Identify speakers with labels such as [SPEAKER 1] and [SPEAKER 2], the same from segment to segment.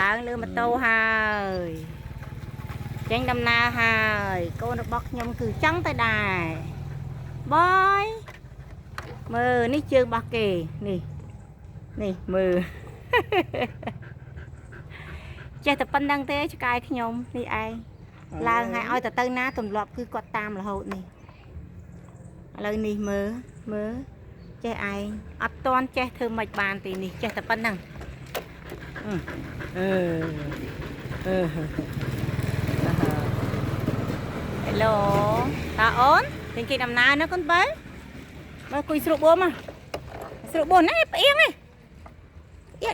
[SPEAKER 1] ឡើងលើម៉ូតូហើយចេញដំណើរហើយកូនរបស់ខ្ញុំគឺចង់ទៅដែរបាយមើលនេះជើងរបស់គេនេះមើលចេះតែប៉ុណ្្នឹងទេឆ្កែខ្ញុំនេះឯងឡើងឲ្យទៅណាទម្លាប់គឺគាត់តាមរហូតនេះឥឡូវនេះមើលចេះឯងអត់តន់ចេះធ្វើមិនបានទីនេះចេះតែប៉ុណ្្នឹងហេឡូតាអូនពេញគេដំណើរណាកូនបើមើលគួយស្រួលបួមស្រួលបួនណាផ្អៀងឯង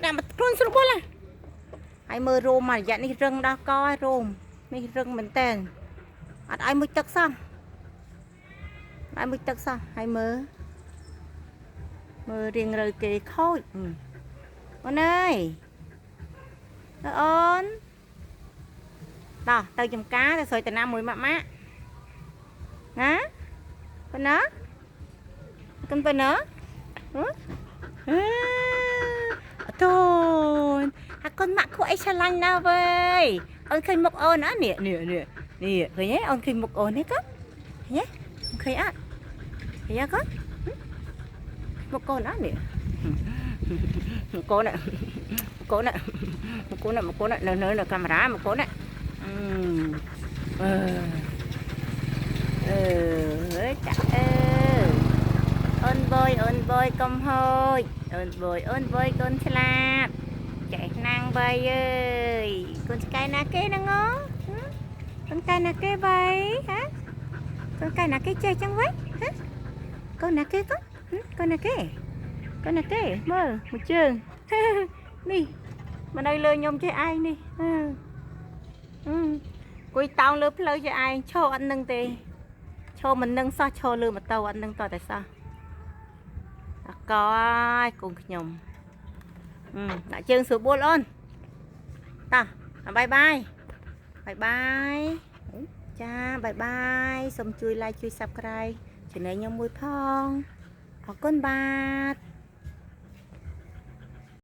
[SPEAKER 1] ដាក់មកខ្លួនស្រួលបួនហើយមើលរោមរយៈនេះរឹងដល់កឲ្យរោមនេះរឹងមែនតើអត់ឲ្យមួយទឹកសោះឲ្យមួយទឹកសោះហើយមើលរៀងរើគេខូចអូនអើយអូនតោះទៅចំការទៅស្រួយតាណាមួយម៉ាក់ណាប៉ុណ្ណាកូនប៉ុណ្ណាតូនអាកូនម៉ាក់គួរអីឆ្លាញ់ណាស់វើយអូនឃើញមុខអូនណានេះឃើញទេអូនឃើញមុខអូននេះកូនឃើញអត់ឃើញអត់កូនមុខកូនណានេះមុខកូននៅកាមេរ៉ាមុខកូនណាចាអូនបយកុំហូចអូនបយកូនឆ្លាតចេះណាំងបាយអើយកូនឆ្កែណាគេហ្នឹងអូកូនឆ្កែណាគេបាយហ៎កូនឆ្កែណាគេចេះចឹងវិញហ៎កូនណាគេកូនណាគេមើលមួយជើងនេះមកនៅលើខ្ញុំចេះឯងនេះគួយតោងលើផ្លូវចេះឯងឈរអត់នឹងទេឈរមិននឹងសោះឈរលើម៉ូតូអត់នឹងតតែសោះអកឲ្យកូនខ្ញុំដាក់ជើងស្រួលបួលអូនតោះបាយចាបាយសូមជួយ like ជួយ subscribe ឆានែលខ្ញុំមួយផងអរគុណបាទ